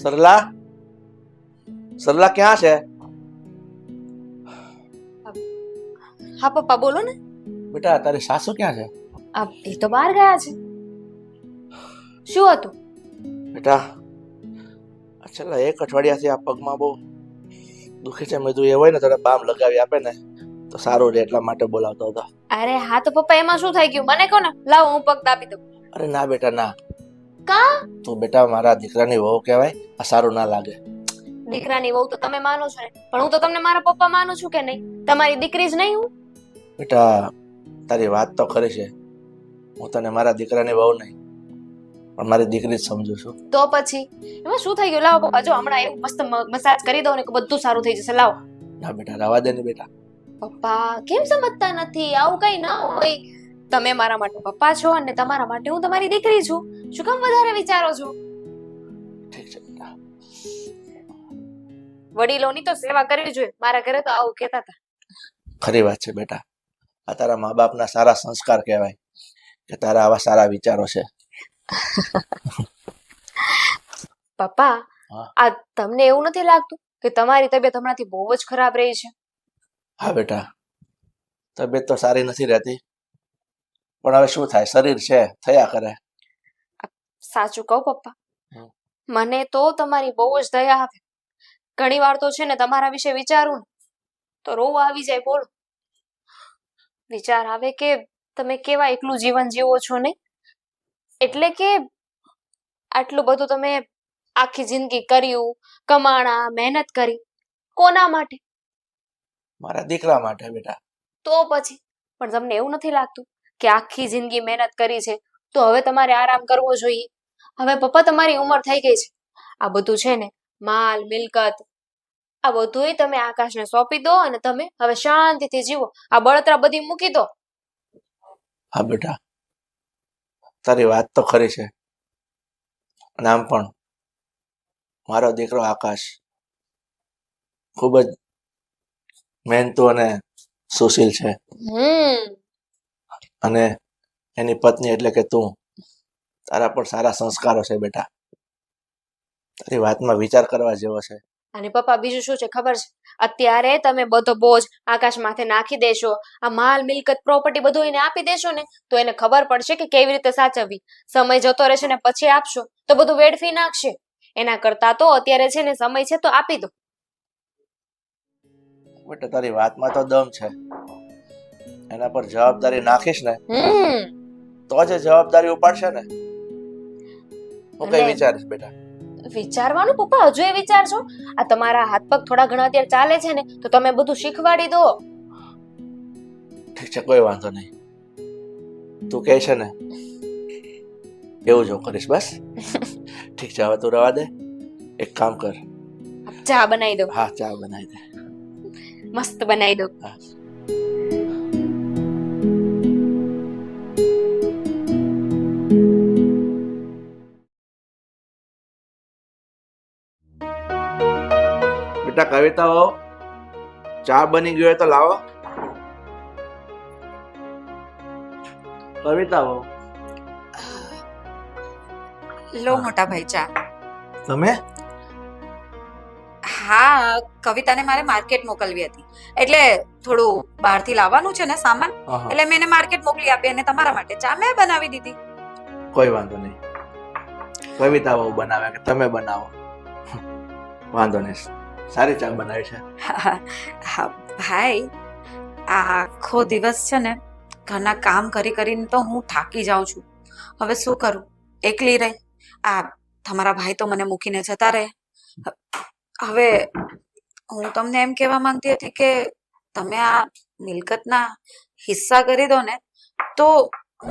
સરલા, સરલા ક્યાં છે? હા પપ્પા બોલો ને. બેટા તારી સાસુ ક્યાં છે? એ તો બહાર ગયા છે. શું હતું? બેટા આ છેલ્લા એક અઠવાડિયાથી આ પગમાં બહુ દુખે છે. મેં કીધું એ હોય ને તારે બામ લગાવી આપે ને તો સારું રહે એટલા માટે બોલાવતો હતો. અરે હા તો પપ્પા એમાં શું થઈ ગયું મને કહો ને. લાવો હું પગ દાબી દઉં. અરે ના બેટા ના, કા? તું બેટા મારા દીકરાની વહુ કહેવાય, આ સારું ના લાગે. દીકરાની વહુ તો તમે માનો છો ને, પણ હું તો તમને મારા પપ્પા માનું છું કે નહીં? તમારી દીકરી જ નહીં હું. બેટા તારી વાત તો ખરી છે, હું તને મારા દીકરાની વહુ નહીં પણ મારી દીકરી જ સમજુ છું. તો પછી એમાં શું થઈ ગયું? લાવો પપ્પા, જો હમણાં એવું મસ્ત મસાજ કરી દઉં ને કે બધું સારું થઈ જશે. લાવો. ના બેટા રવા દે ને બેટા. પપ્પા કેમ સમજતા નથી? આવું કઈ ના હોય. તમે મારા માટે પપ્પા છો અને તમારા માટે હું તમારી દીકરી છું. શું કામ વધારે વિચારો છો? ઠીક છે બેટા. વડીલોની તો સેવા કરવી જોઈએ. મારા ઘરે તો આવું કહેતા હતા. ખરી વાત છે બેટા, આ તારા મા બાપના સારા સંસ્કાર કહેવાય કે તારા આવા સારા વિચારો છે. પપ્પા હા. આ તમને એવું નથી લાગતું કે તમારી તબિયત હમણાંથી બહુ જ ખરાબ રહી છે? હા બેટા, તબિયત તો સારી નથી રહેતી પણ હવે શું થાય, શરીર છે, થયા કરે. સાચું કહું પપ્પા, હમ. મને તો તમારી બહુ જ દયા આવે. ઘણી વાર તો છે ને તમારા વિશે વિચારું ને તો રોવા આવી જાય. બોલો, વિચાર આવે કે તમે કેવા એકલું જીવન જીવો છો નહીં? એટલે કે આટલું બધું તમે આખી જિંદગી કર્યું, કમાણા, મહેનત કરી, કોના માટે? મારા દીકરા માટે બેટા. તો પછી પણ તમને એવું નથી લાગતું કે આખી જિંદગી મહેનત કરી છે તો હવે તમારે આરામ કરવો જોઈએ? હવે પપ્પા તમારી ઉંમર થઈ ગઈ છે. આ બધું છે ને માલ મિલકત આ બધુંય તમે આકાશને સોંપી દો અને તમે હવે શાંતિથી જીવો. આ બળતરા બધી મૂકી દો. હા બેટા, તારી વાત તો ખરી છે. અને આમ પણ મારો દીકરો આકાશ ખૂબ જ મહેનતુ અને સુશીલ છે. અને એની પત્ની એટલે કે તું, તારા પર સારા સંસ્કારો છે બેટા. તારી વાતમાં વિચાર કરવા જેવો છે. અને પપ્પા બીજું શું છે ખબર છે? અત્યારે તમે બધો બોજ આકાશ માથે નાખી દેશો, આ માલ મિલકત પ્રોપર્ટી બધું એને આપી દેશો ને તો એને ખબર પડશે કે કેવી રીતે સાચવવી. સમય જતો રહેશે ને પછી આપશો તો બધું વેડફી નાખશે. એના કરતા તો અત્યારે છે ને સમય છે તો આપી દો. બેટા તારી વાતમાં તો દમ છે, એના પર જવાબદારી નાખીશ ને તો જ એ જવાબદારી ઉપાડશે ને. હું કઈ અને વિચારીશ બેટા? વિચારવાનું પપ્પા, હજુ એ વિચારશો? આ તમારા હાથ પગ થોડા ઘણા અત્યારે ચાલે છે ને તો તમે બધું શીખવાડી દો. ઠીક છે, કોઈ વાંધો નહીં. તું કહે છે ને એવું જો કરીશ બસ. ઠીક છે, હવે તું રવા દે. એક કામ કર, ચા બનાવી દો. હા ચા બનાવી દે. મસ્ત બનાવી દો. હા. બેટા કવિતાઓ, ચા બની ગયો હોય તો લાવો. કવિતાઓ. લો મોટા ભાઈ ચા. તમે? હા, કવિતાને મારે માર્કેટ મોકલવી હતી એટલે થોડું બહારથી લાવવાનું છે ને સામાન, આહા. એટલે મેં એને માર્કેટ મોકલી આપી અને તમારા માટે ચા મેં બનાવી દીધી. કોઈ વાંધો નહીં, કવિતાઓ બનાવે કે તમે બનાવો, વાંધો નહીં. સારી ચા બનાવી છે. હા ભાઈ, આ આખો દિવસ છે ને ઘરના કામ કરી કરીને તો હું થાકી જાઉં છું. હવે શું કરું, એકલી રહી. આ તમારા ભાઈ તો મને મૂકીને જતા રહે. હવે હું તમને એમ કહેવા માંગતી હતી કે તમે આ મિલકતના હિસ્સા કરી દો ને તો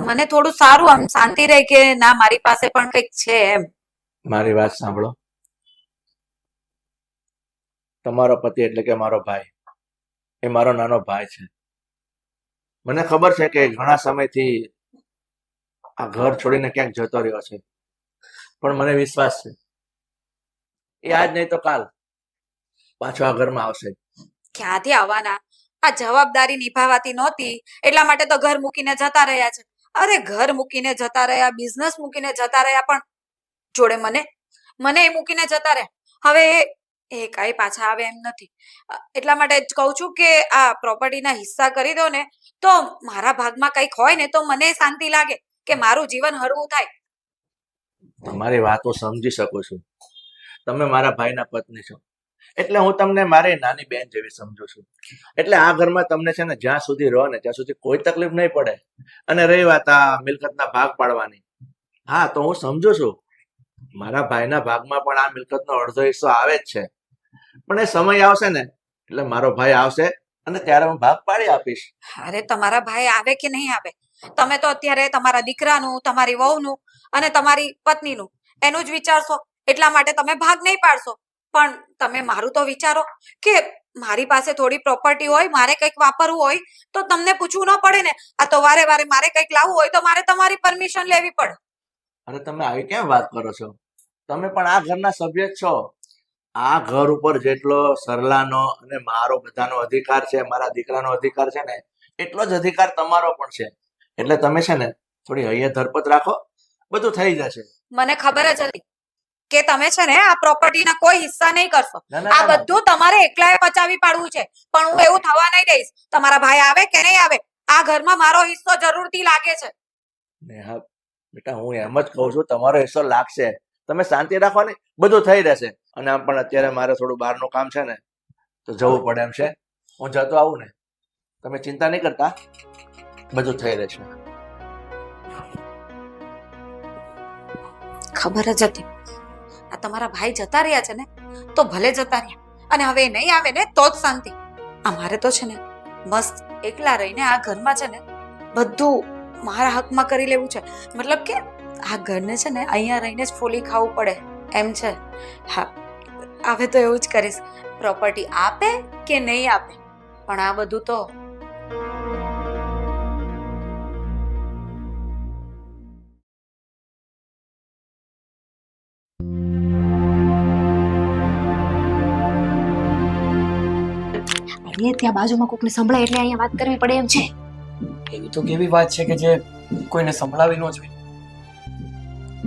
મને થોડું સારું, આમ શાંતિ રહે કે ના મારી પાસે પણ કંઈક છે એમ. મારી વાત સાંભળો, તમારો પતિ એટલે કે મારો ભાઈ એ મારો નાનો ભાઈ છે. મને ખબર છે કે ઘણા સમયથી આ ઘર છોડીને ક્યાંક જતો રહ્યો છે, પણ મને વિશ્વાસ છે એ આજ નહીં તો કાલ પાછો આ ઘરમાં આવશે. ક્યાંથી આવવાના? આ જવાબદારી નિભાવાતી નહોતી એટલા માટે તો ઘર મૂકીને જતા રહ્યા છે. અરે ઘર મૂકીને જતા રહ્યા, બિઝનેસ મૂકીને જતા રહ્યા, પણ જોડે મને મને એ મૂકીને જતા રહે. હવે એ કાંઈ પાછા આવે એમ નથી. એટલા માટે જ કહું છું કે આ પ્રોપર્ટીના હિસ્સા કરી દો ને તો મારા ભાગમાં કંઈક હોય ને તો મને શાંતિ લાગે કે મારું જીવન હળવું થાય. તમારી વાતો સમજી શકું છું. તમે મારા ભાઈના પત્ની છો એટલે હું તમને મારી નાની બેન જેવી સમજુ છું. એટલે આ ઘરમાં તમને છે ને જ્યાં સુધી રહો ને ત્યાં સુધી કોઈ તકલીફ નહીં પડે. અને રહી વાત આ મિલકતના ભાગ પાડવાની, હા તો હું સમજુ છું મારા ભાઈના ભાગમાં પણ આ મિલકતનો અડધો હિસ્સો આવે જ છે. પણ એ સમય આવશે ને એટલે મારો ભાઈ આવશે અને ત્યારે હું ભાગ પાડી આપીશ. અરે તમારા ભાઈ આવે કે નહીં આવે, તમે તો અત્યારે તમારા દીકરાનું, તમારી વહુનું અને તમારી પત્નીનું એનું જ વિચારશો. એટલા માટે તમે ભાગ નહીં પાડશો. પણ તમે મારું તો વિચારો કે મારી પાસે થોડી પ્રોપર્ટી હોય, મારે કંઈક વાપરવું હોય તો તમને પૂછવું ન પડે ને. આ તો વારે વારે મારે કંઈક લાવવું હોય તો મારે તમારી પરમિશન લેવી પડે. અરે તમે આવી કેમ વાત કરો છો? તમે પણ આ ઘરના સભ્ય જ છો. આ ઘર ઉપર જેટલો સરલાનો અને મારો બધાનો અધિકાર છે, મારા દીકરાનો અધિકાર છે ને એટલો જ અધિકાર તમારો પણ છે. એટલે તમે છે ને થોડી હૈયે ધરપત રાખો, બધું થઈ જશે. મને ખબર જ હતી કે તમે છે ને આ પ્રોપર્ટીના કોઈ હિસ્સા નહીં કરશો. ના, ના, આ ના, ના. બધું તમારે એકલાએ પચાવી પાડવું છે. પણ હું એવું થવા નહીં દઈશ. તમારા ભાઈ આવે કે નહીં આવે, આ ઘરમાં મારો હિસ્સો જરૂરથી લાગે છે. નેહા બેટા, હું એમ જ કહું છું તમારો હિસ્સો લાગશે. તમે શાંતિ રાખો ને, બધું થઈ રહેશે. અને આમ પણ અત્યારે મારે થોડું બહારનું કામ છે ને તો જવું પડે એમ છે. હું જતો આવું ને, તમે ચિંતા નહીં કરતા, બધું થઈ રહેશે. ખબર જ હતી આ તમારા ભાઈ જતા રહ્યા છે ને તો ભલે જતા રહ્યા, અને હવે એ નહીં આવે ને તો જ શાંતિ. અમારે તો છે ને મસ્ત એકલા રહીને આ ઘરમાં છે ને બધું મારા હકમાં કરી લેવું છે. મતલબ કે આ ઘરને છે ને અહીંયા રહીને જ ફોલી ખાવું પડે એમ છે. હા, હવે તો એવું જ કરીશ. પ્રોપર્ટી આપે કે નહીં આપે, પણ આ બધું તો અરે ત્યાં બાજુમાં કોકને સંભળાય એટલે અહીંયા વાત કરવી પડે એમ છે. એવી તો કેવી વાત છે કે જે કોઈને સંભળાવી ન જોઈએ.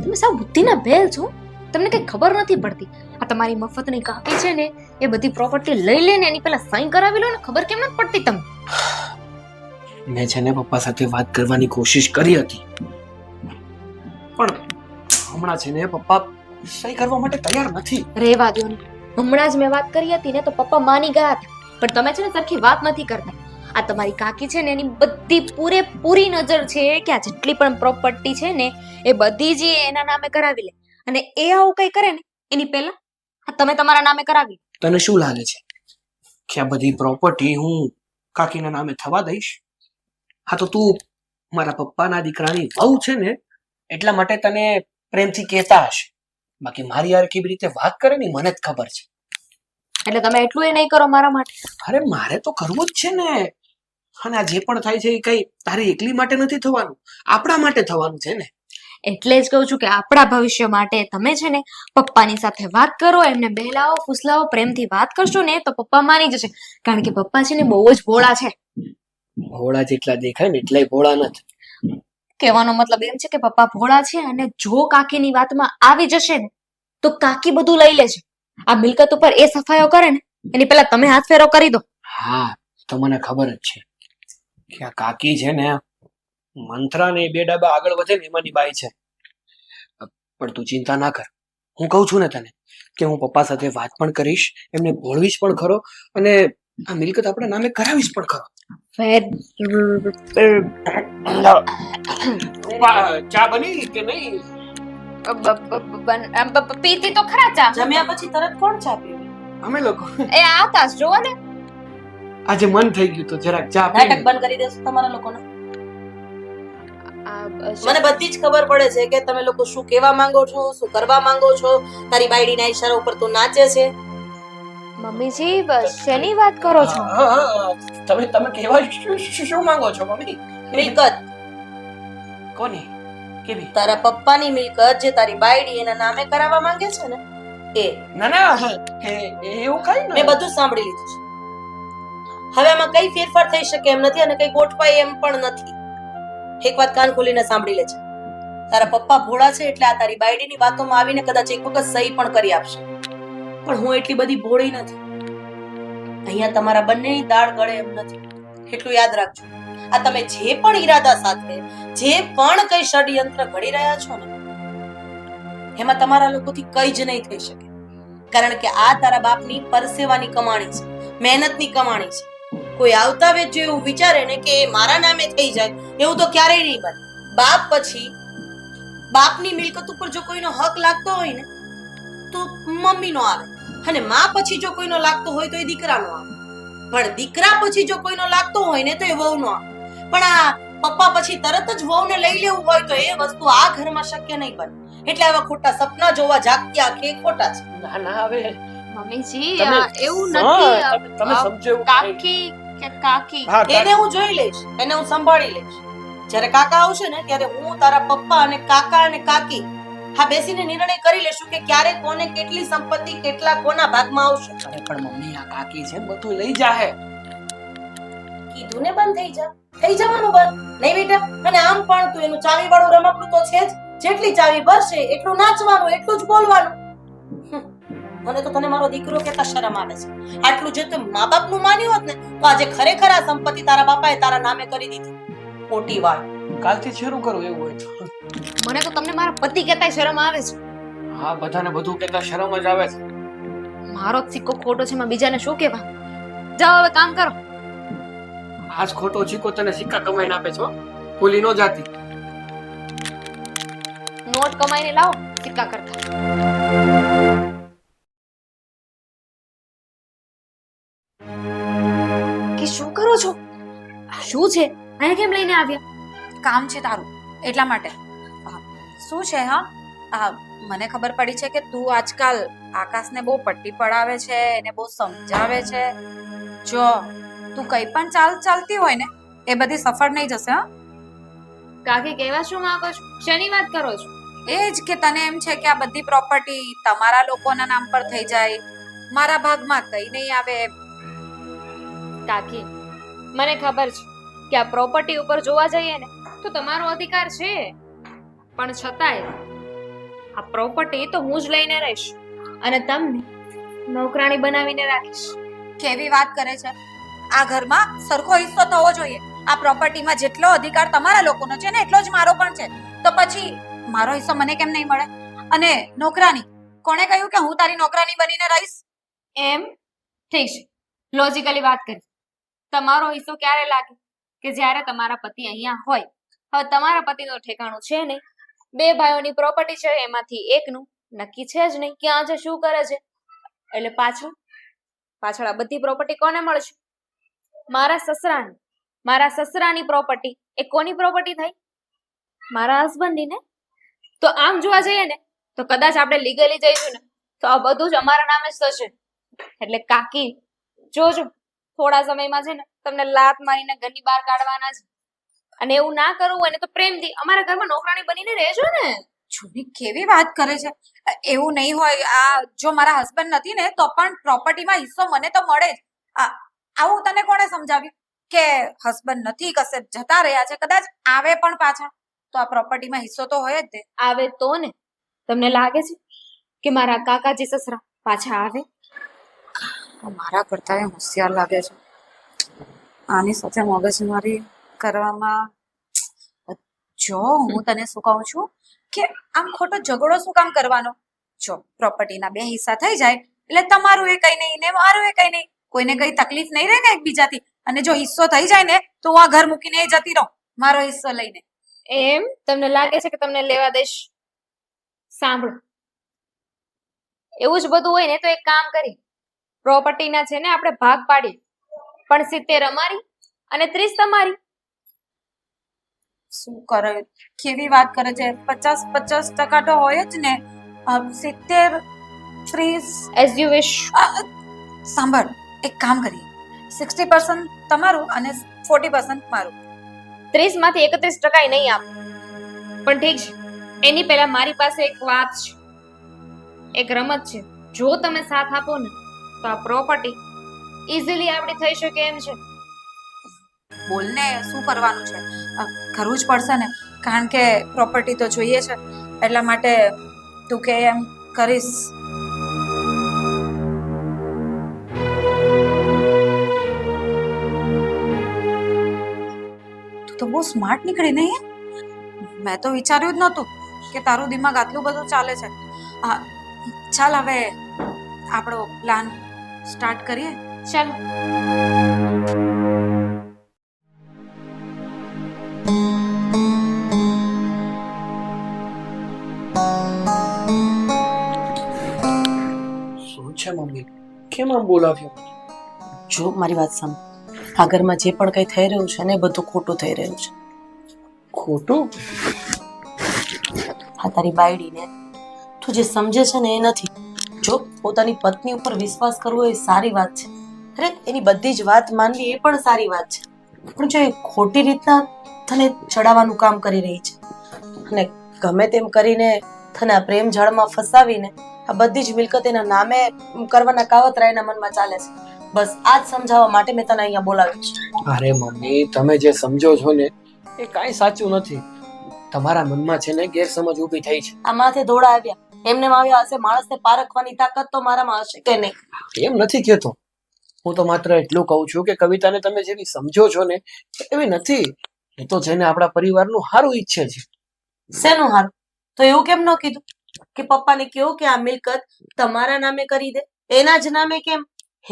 તમે સાવ બુદ્ધિના બેલ છો, તમને કઈ ખબર નથી પડતી. આ તમારી મફતની કાકી છે ને એ બધી પ્રોપર્ટી લઈ લે ને એની પહેલા સાઈન કરાવી લો ને, ખબર કેમ નથી પડતી તમને? મેં છે ને પપ્પા સાથે વાત કરવાની કોશિશ કરી હતી, પણ હમણાં છે ને પપ્પા સહી કરવા માટે તૈયાર નથી. રેવા દો ને, હમણાં જ મેં વાત કરી હતી ને તો પપ્પા માની ગયા હતા. પણ તમે છે ને સરખી વાત નથી કરતા. આ તમારી કાકી છે ને એની બધી પૂરેપૂરી નજર છે કે આ જેટલી પણ પ્રોપર્ટી છે ને એ બધી જ એના નામે કરાવી લે. અને એ આવું કઈ કરે ને એની પહેલા આ તમે તમારા નામે કરાવી. તને શું લાગે છે કે આ બધી પ્રોપર્ટી હું કાકીના નામે થવા દઈશ? હા તો તું મારા પપ્પાના દીકરાની વહુ છે ને એટલા માટે તને પ્રેમથી કહેતા હશે. બાકી મારી યાર કેવી રીતે વાત કરે ને મને જ ખબર છે. એટલે તમે એટલું એ નહીં કરો મારા માટે? અરે મારે તો કરવું જ છે ને. અને આ જે પણ થાય છે એ કઈ તારી એકલી માટે નથી થવાનું, આપણા માટે થવાનું છે ને. એટલે જ કહું છું કે આપણા ભવિષ્ય માટે તમે છે ને પપ્પાની સાથે વાત કરો, એમને બહેલાવો ફૂસલાવો, પ્રેમથી વાત કરશો ને તો પપ્પા માની જશે. કારણ કે પપ્પા છે ને બહુ જ ભોળા છે. ભોળા જેટલા દેખાય ને એટલાય ભોળા નથી. કહેવાનો મતલબ એમ છે કે પપ્પા ભોળા છે અને જો કાકીની વાતમાં આવી જશે ને તો કાકી બધું લઈ લે છે. આ મિલકત ઉપર એ સફાયો કરે ને એની પહેલા તમે હાથ ફેરો કરી દો. હા તો મને ખબર જ છે કે આ કાકી છે ને મંત્રા ને બે ડાબા આગળ વધે ને એમાંની બાઈ છે. પણ તું ચિંતા ના કર, હું કહું છું ને તને કે હું પપ્પા સાથે વાત પણ કરીશ, એમને ભોળવીશ પણ ખરો અને આ મિલકત આપણા નામે કરાવીશ પણ ખરો. ચા બની કે નહીં? પીતી તો ખરા ચા. જમ્યા પછી તરત કોણ ચા પીવે? અમે લોકો એ આતા જ જોવો ને. આજે મન થઈ ગયું તો જરાક ચા નાટક પી. બંધ કરી દેશો તમારા લોકોને? મને બધી જ ખબર પડે છે કે તમે લોકો શું કહેવા માંગો છો, શું કરવા માંગો છો. તારી બાયડીના ઈશારા ઉપર તું નાચે છે. મમ્મીજી બસ શેની વાત કરો છો? તમે તમે કહેવા શું માંગો છો મમ્મી? મિલકત, કોની? કેવી? તારા પપ્પાની મિલકત જે તારી બાયડી એના નામે કરાવવા માંગે છે ને એ. ના ના એવું કઈ મેં બધું સાંભળી લીધું છે. હવે આમાં કઈ ફેરફાર થઈ શકે એમ નથી અને કઈ ગોઠવાય એમ પણ નથી. એક વાત કાન ખોલીને સાંભળી લેજે. તારા પપ્પા ભોળા છે એટલે આ તારી બાયડીની વાતોમાં આવીને કદાચ એક વખત સહી પણ કરી આપશે, પણ હું એટલી બધી ભોળી નથી. અહીંયા તમારા બંનેની દાળ ગળે એમ નથી, એટલું યાદ રાખજો. આ તમે જે પણ ઈરાદા સાથે જે પણ કઈ ષડયંત્ર ઘડી રહ્યા છો ને, એમાં તમારા લોકોથી કઈ જ નહીં થઈ શકે, કારણ કે આ તારા બાપની પરસેવાની કમાણી છે, મહેનતની કમાણી છે. કોઈ આવતા વેચ જો એવું વિચારે ને કે એ મારા નામે થઈ જાય, એવું તો ક્યારેય નહીં બને. બાપ પછી બાપની મિલકત ઉપર જો કોઈનો હક લાગતો હોય ને તો મમ્મીનો આવે, અને માં પછી જો કોઈનો લાગતો હોય તો એ દીકરાનો આવે, પણ દીકરા પછી જો કોઈનો લાગતો હોય ને તો એ વહુનો આવે. પણ આ પપ્પા પછી તરત જ વહુને લઈ લેવું હોય તો એ વસ્તુ આ ઘરમાં શક્ય નહીં બને. એટલે આવા ખોટા સપના જોવા જાગતી આંખે ખોટા છે. ના ના હવે મમ્મીજી તમે- એવું હા, નથી. તમે સમજો એવું કાંઈ. કાકી કે કાકી હા, એને હું જોઈ લઈશ, એને હું સંભાળી લઈશ. જ્યારે કાકા આવશે ને ત્યારે હું તારા પપ્પા અને કાકા અને કાકી હા બેસીને નિર્ણય કરી લેશું કે ક્યારે કોને કેટલી સંપત્તિ કેટલા કોના ભાગમાં આવશે. અરે પણ મમ્મી આ કાકી છે ને બધું લઈ જાહે. કીધું ને બંધ થઈ જા, થઈ જવાનું બંધ નહીં બેટા. અને આમ પણ તું એનું ચાવી વાળું રમકડું તો છે જ, જેટલી ચાવી ભરશે એટલું નાચવાનું, એટલું જ બોલવાનું. મને તો તને મારો દીકરો કેતા શરમ આવે છે. આટલું જો તું મા બાપનું માન્યું હોત ને તો આજે ખરેખર આ સંપત્તિ તારા બાપાએ તારા નામે કરી દીધી. મોટી વાત. કાલથી શરૂ કરું એવું હોય તો. મને તો તમને મારા પતિ કહેતાય શરમ આવે છે. હા બધાને બધું કહેતા શરમ જ આવે છે. મારો જ સિક્કો ખોટો છે, એમાં બીજાને શું કહેવા? જાઓ હવે કામ કરો. આજ ખોટો ચીકો તને સિક્કા કમાઈને આપે છો, ભૂલી નો જાતી. નોટ કમાઈને લાવો સિક્કા કરતા. કે શું કરો છો? શું છે? અહીંયા કેમ લઈને આવ્યા? કામ છે તારું એટલા માટે. શું છે? હા મને ખબર પડી છે કે તું આજકાલ આકાશને બહુ પટ્ટી પડાવે છે, એને બહુ સમજાવે છે. જો તું કઈ પણ ચાલતી હોય ને એ બધી સફળ નહીં જશે. હા કાકી કહેવા શું માંગો છો? શેની વાત કરો છો? એ જ કે તને એમ છે કે આ બધી પ્રોપર્ટી તમારા લોકોના નામ પર થઈ જાય, મારા ભાગમાં કઈ નહીં આવે. કાકી મને ખબર છે કે આ પ્રોપર્ટી ઉપર જોવા જઈએ ને તો તમારો અધિકાર છે, પણ છતાંય આ પ્રોપર્ટી તો હું જ લઈને રહીશ અને તમને નોકરાણી બનાવીને રાખીશ. કેવી વાત કરે છે? આ ઘરમાં સરખો હિસ્સો થવો જોઈએ. આ પ્રોપર્ટીમાં જેટલો અધિકાર તમારા લોકોનો છે ને એટલો જ મારો પણ છે. તો પછી મારો હિસ્સો મને કેમ નહીં મળે? અને નોકરાની કોણે કહ્યું કે હું તારી નોકરાની બનીને રહીશ? એમ ઠીક છે, લોજિકલી વાત કરી. તમારો હિસ્સો ક્યારે લાગે? કે જ્યારે તમારા પતિ અહીંયા હોય. હવે તમારા પતિનું ઠેકાણું છે નહીં, બે ભાઈઓની પ્રોપર્ટી છે, એમાંથી એકનું નક્કી છે જ નહીં ક્યાં છે શું કરે છે. એટલે પાછળ આ બધી પ્રોપર્ટી કોને મળશે? મારા સસરાની. મારા સસરાની પ્રોપર્ટી એ કોની પ્રોપર્ટી થઈ? મારા હસબન્ડની ને. તો આમ જોવા જઈએ ને તો કદાચ આપણે લીગલી જઈશું ને તો આ બધું જ અમારા નામે જ થશે. એટલે કાકી જોજો, થોડા સમયમાં છે ને તમને લાત મારીને ઘરની બહાર કાઢવાના છે. અને એવું ના કરવું હોય ને તો પ્રેમથી અમારા ઘરમાં નોકરાણી બનીને રહેજો ને. જુની કેવી વાત કરે છે? એવું નહીં હોય. આ જો મારા હસબન્ડ નથી ને તો પણ પ્રોપર્ટીમાં હિસ્સો મને તો મળે જ. આવું તને કોણે સમજાવ્યું કે હસબન્ડ નથી, કશે જતા રહ્યા છે, કદાચ આવે પણ પાછા તો આ પ્રોપર્ટીમાં હિસ્સો તો હોય જ તે. આવે તો ને. તમને લાગે છે કે મારા કાકાજી સસરા પાછા આવે? મારા કરતા હોશિયાર લાગે છે. આની સાથે મગજમારી કરવામાં. જો હું તને શું કહું છું કે આમ ખોટો ઝઘડો શું કામ કરવાનો? જો પ્રોપર્ટીના બે હિસ્સા થઈ જાય એટલે તમારું એ કઈ નહીં ને મારું એ કઈ નહીં, કોઈને કઈ તકલીફ નહીં રહે ને એકબીજાથી. અને જો હિસ્સો થઈ જાય ને તો હું આ ઘર મૂકીને જતી રહું મારો હિસ્સો લઈને. એમ તમને લાગે છે કે તમને લેવા દઈશ? સાંભળો, એવું જ બધું હોય ને તો એક કામ કરી, પ્રોપર્ટીના છે ને આપણે ભાગ પાડી, પણ 70 અમારી અને 30 તમારી. શું કરે? કેવી વાત કરે છે? 50-50% તો હોય જ ને. 70 30. As you wish. સાંભળ, એક કામ કરીએ, 60% તમારું અને 40% મારું. 30 માંથી 31% નહીં આપ. પણ ઠીક છે, એની પહેલા મારી પાસે એક વાત છે, એક રમત છે. જો તમે સાથ આપો ને તો આ પ્રોપર્ટી ઈઝીલી આપણી થઈ શકે એમ છે. બોલને, શું કરવાનું છે? કરવું જ પડશે ને. કારણ કે પ્રોપર્ટી તો જોઈએ છે એટલા માટે તું કે એમ કરીશ. તું તો બહુ સ્માર્ટ નીકળી નહીં? મેં તો વિચાર્યું જ નહોતું કે તારું દિમાગ આટલું બધું ચાલે છે. હા, ચાલ હવે આપણો પ્લાન સ્ટાર્ટ કરીએ. ચાલો. શું છે મમ્મી, કેમ આમ બોલાવ્યો? જો મારી વાત સાંભળ, આ ઘરમાં જે પણ કંઈ થઈ રહ્યું છે ને એ બધું ખોટું થઈ રહ્યું છે. ખોટું? આ તારી બાયડીને તું જે સમજે છે ને એ નથી. જો પોતાની પત્ની ઉપર વિશ્વાસ કરવો એ સારી વાત છે, અરે એની બધી જ વાત માનવી એ પણ સારી વાત છે, પણ જો એ ખોટી રીતના તને ચડાવવાનું કામ કરી રહી છે અને ગમે તેમ કરીને તને આ પ્રેમ જાળમાં ફસાવીને આ બધી જ મિલકત એના નામે કરવાના કાવતરા એના મનમાં ચાલે છે. બસ આ જ સમજાવવા માટે મેં તને અહીંયા બોલાવ્યો છે. અરે મમ્મી, તમે જે સમજો છો ને એ કાંઈ સાચું નથી. તમારા મનમાં છે ને ગેરસમજ ઊભી થઈ છે. આ માથે દોડા આવ્યા એમને આવ્યા હશે, માણસને પારખવાની તાકાત તો મારામાં હશે કે નહીં? એમ નથી કહેતો. હું તો માત્ર એટલું કહું છું કે કવિતાને તમે જેવી સમજો છો ને એવી નથી. એ તો જેને આપણા પરિવારનું સારું ઈચ્છે છે. શેનું હારું? તો એવું કેમ ન કીધું કે પપ્પાને કહો કે આ મિલકત તમારા નામે કરી દે? એના જ નામે કેમ?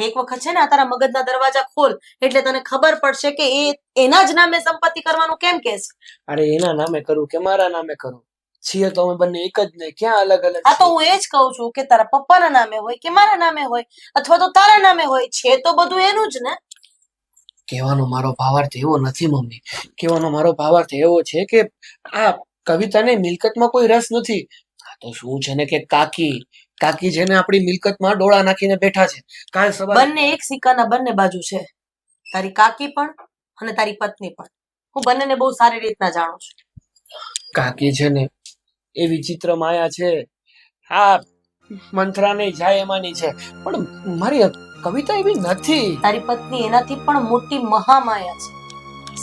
એક વખત છે ને આ તારા મગજના દરવાજા ખોલ એટલે તને ખબર પડશે કે એ એના જ નામે સંપત્તિ કરવાનું કેમ કે છે. અરે એના નામે કરું કે મારા નામે કરું, છીએ તો અમે બંને એક જ ને, ક્યાં અલગ અલગ આ તો છીએ? હું એ જ કહું છું કે તારા પપ્પાના નામે હોય કે મારા નામે હોય અથવા તો તારા નામે હોય, છે તો બધું એનું જ ને. કહેવાનો મારો ભાવાર્થ એવો નથી મમ્મી. કહેવાનો મારો ભાવાર્થ એવો છે કે આ કવિતાને મિલકતમાં કોઈ રસ નથી. આ તો શું છે ને કે કાકી જેને આપણી મિલકતમાં ડોળા નાખીને બેઠા છે. કાલ સવારે બંને એક સિક્કાના બંને બાજુ છે, તારી કાકી પણ અને તારી પત્ની પણ. હું બંનેને બહુ સારી રીતના જાણું છું. કાકી છે ને એ વિચિત્ર માયા છે. આ મંથરાને જાય એમાંની છે, પણ મારી કવિતા એવી નથી. તારી પત્ની એનાથી પણ મોટી મહામાયા છે,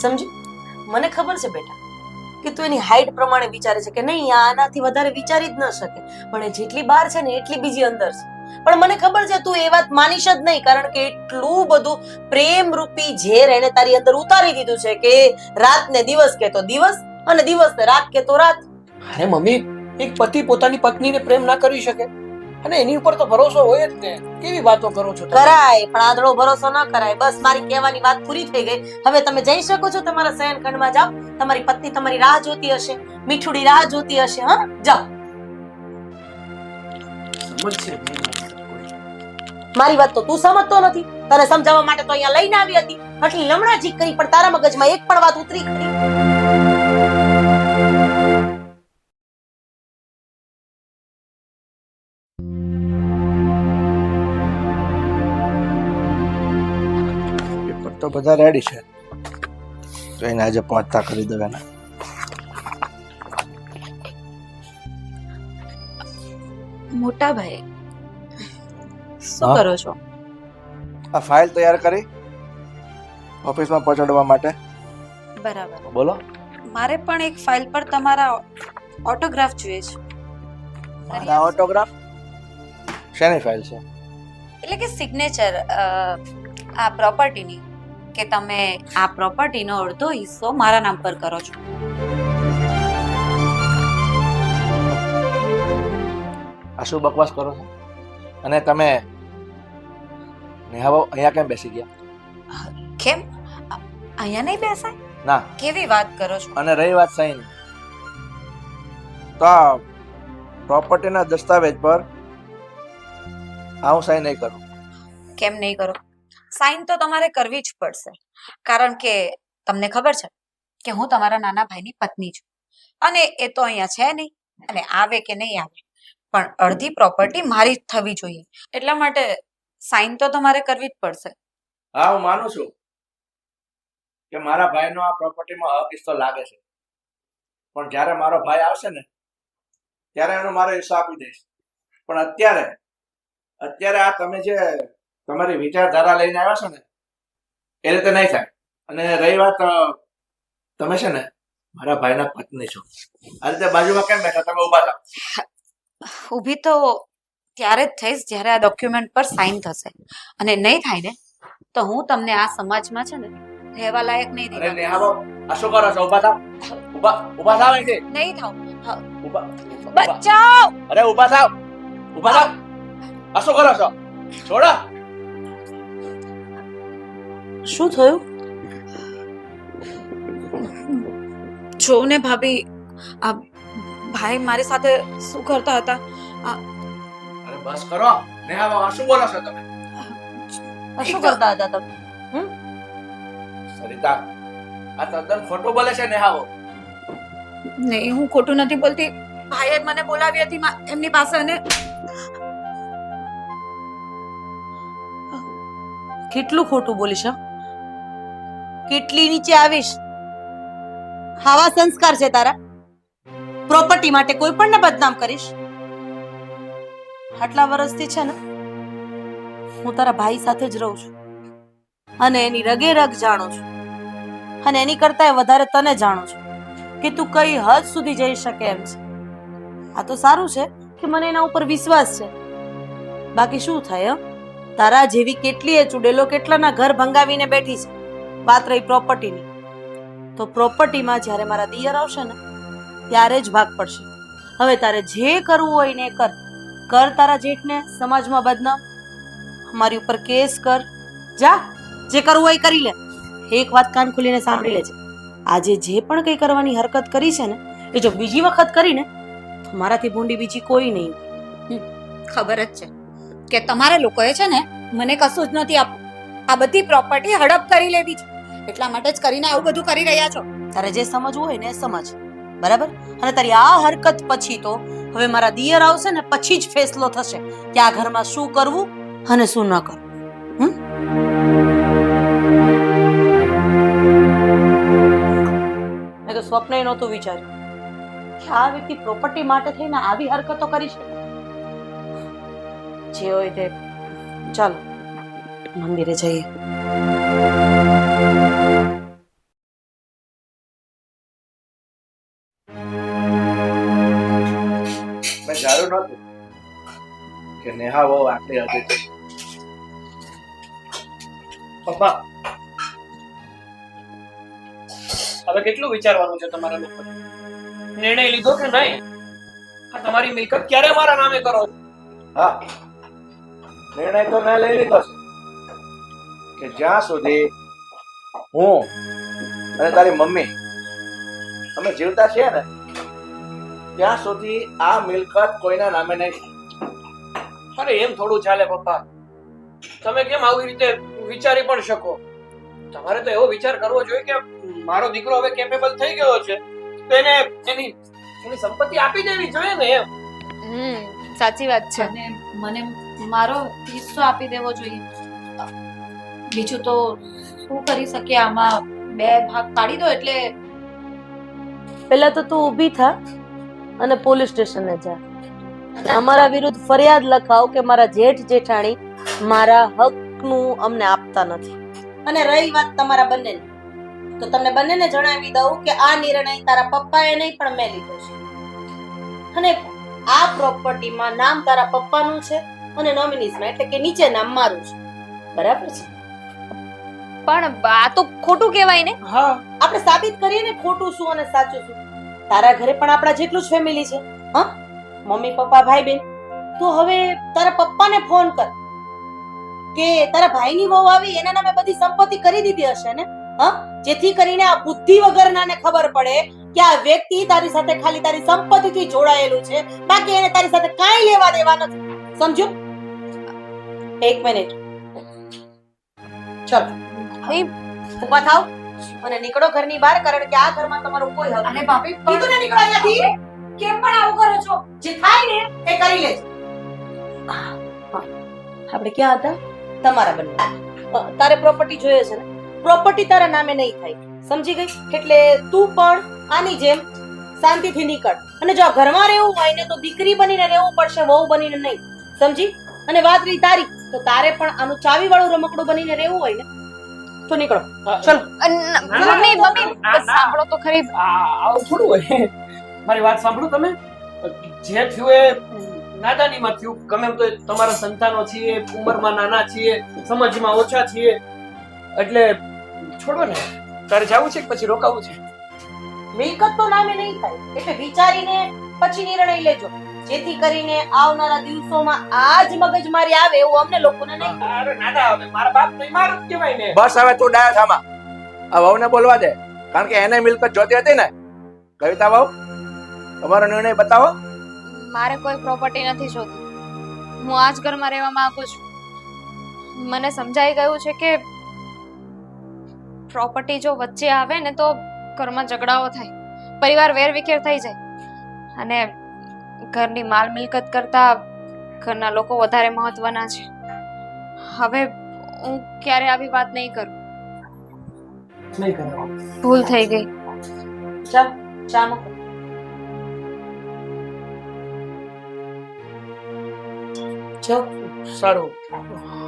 સમજી? મને ખબર છે બેટા કે તું એની હાઈટ પ્રમાણે વિચારે છે કે નહીં આ આનાથી વધારે વિચારી જ ન શકે, પણ એ જેટલી બહાર છે ને એટલી બીજી અંદર છે. પણ મને ખબર છે તું એ વાત માનીશ જ નહીં, કારણ કે એટલું બધું પ્રેમ રૂપી ઝેર એને તારી અંદર ઉતારી દીધું છે કે રાત ને દિવસ કે તો દિવસ અને દિવસ ને રાત કે તો રાત. અરે મમ્મી, એક પતિ પોતાની પત્નીને પ્રેમ ના કરી શકે અને એની ઉપર તો ભરોસો હોય જ ને. કેવી વાતો કરો છો તમે? કરાય પણ આદળો ભરોસો ન કરાય. બસ મારી કહેવાની વાત પૂરી થઈ ગઈ. હવે તમે જઈ શકો છો તમારા શયનખંડમાં. જાઓ, તમારી પત્ની તમારી રાહ જોતી હશે, મીઠુડી રાહ જોતી હશે. હા, જાઓ. સમજશે નહીં. મારી વાત તો તું સમજતો નથી. તને સમજાવવા માટે તો અહીંયા લઈને આવી હતી, આટલી લમણાજી કરી પણ તારા મગજમાં એક પણ વાત ઉતરી ખરી? પેપર તો બધા રેડી છે, તો એને આજે પહોંચતા કરી દેવાના. મોટા ભાઈ, શું હા? કરો છો? આ ફાઇલ તૈયાર કરી ઓફિસમાં પહોંચાડવા માટે. બરાબર. બોલો. મારે પણ એક ફાઇલ પર તમારા ઓટોગ્રાફ જોઈએ છે. મારા ઓટોગ્રાફ? શેની ફાઇલ છે? એટલે કે સિગ્નેચર આ પ્રોપર્ટીની, કે તમે આ પ્રોપર્ટીનો અડધો હિસ્સો મારા નામ પર કરો છો. આ શું બકવાસ કરો છો? અને તમે નેહાવો અહીંયા કેમ બેસી ગયા? કેમ અહીંયા નહીં બેસાય? ના. કેવી વાત કરો છો? અને રહી વાત સહીની, તો આ પ્રોપર્ટીના દસ્તાવેજ પર હું સહી નહીં કરું. કેમ નહીં કરો? સાઈન તો તમારે કરવી જ પડશે, કારણ કે તમને ખબર છે કે હું તમારા નાના ભાઈની પત્ની છું અને એ તો અહીંયા છે નહીં, અને આવે કે નહીં આવે પણ અડધી પ્રોપર્ટી મારી જ થવી જોઈએ, એટલા માટે સાઈન તો તમારે કરવી જ પડશે. હા, હું માનું છું કે મારા ભાઈનો આ પ્રોપર્ટીમાં હક હિસ્સો લાગે છે, પણ જ્યારે મારો ભાઈ આવશે ને ત્યારે એનો મારો હિસ્સો આપી દઈશ. પણ અત્યારે આ તમે જે તમારી વિચારધારા લઈને આવ્યા છો ને એ રીતે નહીં થાય. અને રહી વાત, તમે છે ને મારા ભાઈના પત્ની છો. આ રીતે બાજુમાં કેમ બેઠા? તમે ઊભા થાઓ. ઊભી તો ત્યારે જ થઈશ જ્યારે આ ડોક્યુમેન્ટ પર સાઈન થશે, અને નહીં થાય ને તો હું તમને આ સમાજમાં છે ને રહેવા લાયક નહીં અરે રહી. નેહાબો, આ શું કરો છો? ઊભા થાઓ. ઊભા થાઓ અહીંથી. નહીં થાવ. ઊભા. બચાવ. અરે ઊભા થાઓ. ઊભા થાઓ. આ શું કરો છો? છોડો. શું થયું? જો ને ભાભી, આ ભાઈ મારી સાથે શું કરતા હતા. અરે બસ કરો. નેહાબો, આ શું બોલો છો તમે? શું કરતા હતા તમે? સરિતા, આ તદ્દન ખોટું બોલે છે નેહાબો. નહીં, હું ખોટું નથી બોલતી. ભાઈએ મને બોલાવી હતી એમની પાસે, અને કેટલું ખોટું બોલીશ? કેટલી નીચે આવીશ? આવા સંસ્કાર છે તારા? પ્રોપર્ટી માટે કોઈ પણ ને બદનામ કરીશ? આટલા વર્ષથી છે ને હું તારા ભાઈ સાથે જ રહું છું અને એની રગે રગ જાણું છું, અને એની કરતા વધારે તને જાણું છું કે તું કઈ હદ સુધી જઈ શકે એમ છે. આ તો સારું છે કે મને એના ઉપર વિશ્વાસ છે. બાકી શું થાય? તારા જેવી કેટલીય ચુડેલો કેટલાના ઘર ભંગાવીને બેઠી છે. વાત રહી પ્રોપર્ટીની, તો પ્રોપર્ટીમાં જ્યારે મારા દિયર આવશે ને ત્યારે જ ભાગ પડશે. હવે તારે જે કરવું હોય ને કર. કર તારા જેઠને સમાજમાં બદનામ, મારી ઉપર કેસ કર. જા, જે કરવું હોય કરી લે. એક વાત કાન ખોલીને સાંભળી લેજે. આજે જે પણ કંઈ કરવાની હરકત કરી છે ને, એ જો બીજી વખત કરીને તો મારાથી ભૂંડી બીજી કોઈ નહીં. ખબર જ છે કે તમારે લોકોએ છે ને મને કશું જ નથી આપવું. આ બધી પ્રોપર્ટી હડપ કરી લેવી છે, એટલા માટે જ કરીને આવું બધું કરી રહ્યા છો. તારે જે સમજવું હોય ને એ સમજ, બરાબર? અને તારી આ હરકત પછી તો હવે મારા દિયર આવશે ને પછી જ ફેસલો થશે કે આ ઘરમાં શું કરવું અને શું ન કરવું. મેં તો સ્વપ્ને નહોતું વિચાર્યું કે આ વ્યક્તિ પ્રોપર્ટી માટે થઈને આવી હરકતો કરી શકે. જે હોય તે, ચાલો મંદિરે જઈએ. મેં જાણ્યું નહોતું કે નેહા બહુ આટલી હતી. પપ્પા, હવે કેટલું વિચારવાનું છે તમારા લોકો? નિર્ણય લીધો કે નહીં? આ તમારી મિલકત ક્યારે મારા નામે કરો છો? હા, નિર્ણય તો મેં લઈ લીધો છે કે જ્યાં સુધી હું અને તારી મમ્મી અમે જીવતા છીએ ને ત્યાં સુધી આ મિલકત કોઈના નામે નહીં. અરે એમ થોડું ચાલે પપ્પા. તમે કેમ આવી રીતે વિચારી પણ શકો? તમારે તો એવો વિચાર કરવો જોઈએ કે મારો દીકરો હવે કેપેબલ થઈ ગયો છે તો એને એની સંપત્તિ આપી દેવી જોઈએ ને. એમ સાચી વાત છે. અને મને મારો હિસ્સો આપી દેવો જોઈએ. બીજું તો શું કરી શકીએ આમાં? બે ભાગ પાડી દો એટલે. પહેલા તો તું ઊભી થા અને પોલીસ સ્ટેશને જા. અમારા વિરુદ્ધ ફરિયાદ લખાવ કે મારા જેઠ જેઠાણી મારા હકનું અમને આપતા નથી. અને રહી વાત તમારા બંનેની, તો તમને બંનેને જણાવી દઉં કે આ નિર્ણય તારા પપ્પાએ નહીં પણ મેં લીધો છે. અને આ પ્રોપર્ટીમાં નામ તારા પપ્પાનું છે અને નોમિનીઝમાં એટલે કે નીચે નામ મારું છે. બરાબર છે? પણ આ તો ખોટું કહેવાય ને. હા, આપણે સાબિત કરીએ ને ખોટું શું અને સાચું શું. તારા ઘરે પણ આપણા જેટલું જ ફેમિલી છે. હા, મમ્મી પપ્પા ભાઈ બહેન. તો હવે તારા પપ્પાને ફોન કર કે તારા ભાઈની વહુ આવી એના નામે બધી સંપત્તિ કરી દીધી હશે ને. હા, જેથી કરીને આ બુદ્ધિ વગરનાને ખબર પડે કે આ વ્યક્તિ તારી સાથે ખાલી તારી સંપત્તિથી જોડાયેલું છે, બાકી એને તારી સાથે કાંઈ લેવા દેવા નથી. સમજો? એક મિનિટ, ચલો ઉભા થાવ અને નીકળો ઘરની બહાર, કારણ કે આ ઘરમાં તમારો કોઈ હક અને ભાભી કીધું ને નીકળો અહીંયાથી. કેમ પણ આવું કરો છો? જે થાય ને એ કરી લેજો. આપણે ક્યાં હતા? તમારા બંને. તારે પ્રોપર્ટી જોઈએ છે ને? પ્રોપર્ટી તારા નામે નહીં થાય, સમજી ગઈ? એટલે તું પણ આની જેમ શાંતિથી નીકળ. અને જો ઘરમાં રહેવું હોય ને તો દીકરી બનીને રહેવું પડશે, વહુ બનીને નહીં. સમજી? અને વાત રહી તારી, તો તારે પણ આનું ચાવી વાળું રમકડું બનીને રહેવું હોય ને તો નીકળો હા, ચલો મમ્મી મમ્મી ના. સાંભળો તો ખરી. આવું થોડું હોય મારી વાત સાંભળો તમે જે થયું એ નાદાનીમાં થયું ગમે એમ તો તમારા સંતાનો છીએ ઉંમરમાં નાના છીએ સમજમાં ઓછા છીએ એટલે છોડો ને તારે જવું છે કે પછી રોકાવું છે મિલકત તો નામે નહીં થાય એટલે વિચારીને પછી નિર્ણય લેજો જેથી કરીને આવનારા દિવસોમાં આ જ મગજમારી આવે એવું અમને લોકોને નહીં અરે નાના હવે મારા બાપ નહીં મારું જ કહેવાય ને બસ હવે તું ડાયો થામા આ વહુને બોલવા દે કારણ કે એને મિલકત જોતી હતી ને. કવિતા વહુ તમારો નિર્ણય બતાવો. મારે કોઈ પ્રોપર્ટી નથી જોતી. હું આ જ ઘરમાં રહેવા માંગુ છું. મને સમજાઈ ગયું છે કે પ્રોપર્ટી જો વચ્ચે આવે ને તો ઘરમાં ઝઘડાઓ થાય, પરિવાર વેરવિખેર થઈ જાય અને ઘરની માલ મિલકત કરતા ઘરના લોકો વધારે મહત્વના છે. હવે હું ક્યારે આવી વાત નહીં કરું. નહીં કરવા ભૂલ થઈ ગઈ. ચાલ ચા મૂકો જો સારું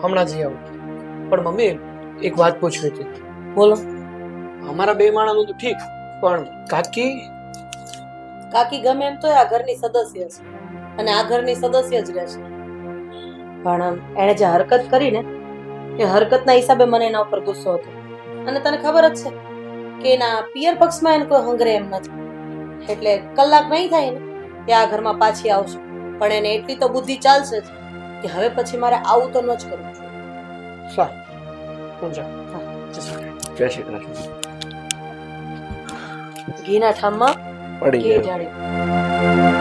હમણાં જઈ આવું પણ મમ્મી એક વાત પૂછવી હતી બોલો અમારા બે માણસનું તો ઠીક પણ કાકી કાકી ગમે એમ તો આ ઘરની સદસ્ય છે અને આ ઘરની સદસ્ય જ રહેશે પણ એણે જે હરકત કરી ને એ હરકતના હિસાબે મને એના ઉપર ગુસ્સો હતો અને તને ખબર જ છે કે એના પિયર પક્ષમાં એને કોઈ હંગરે એમ નથી એટલે કલાક નહીં થાય ને તે આ ઘરમાં પાછી આવશે પણ એને એટલી તો બુદ્ધિ ચાલશે જ કે હવે પછી મારે આવું તો ન જ કરવું સારું હું જાઉં જય શ્રી કૃષ્ણ. ઘીના ઠામમાં પડી ઘી ગયો. જાળી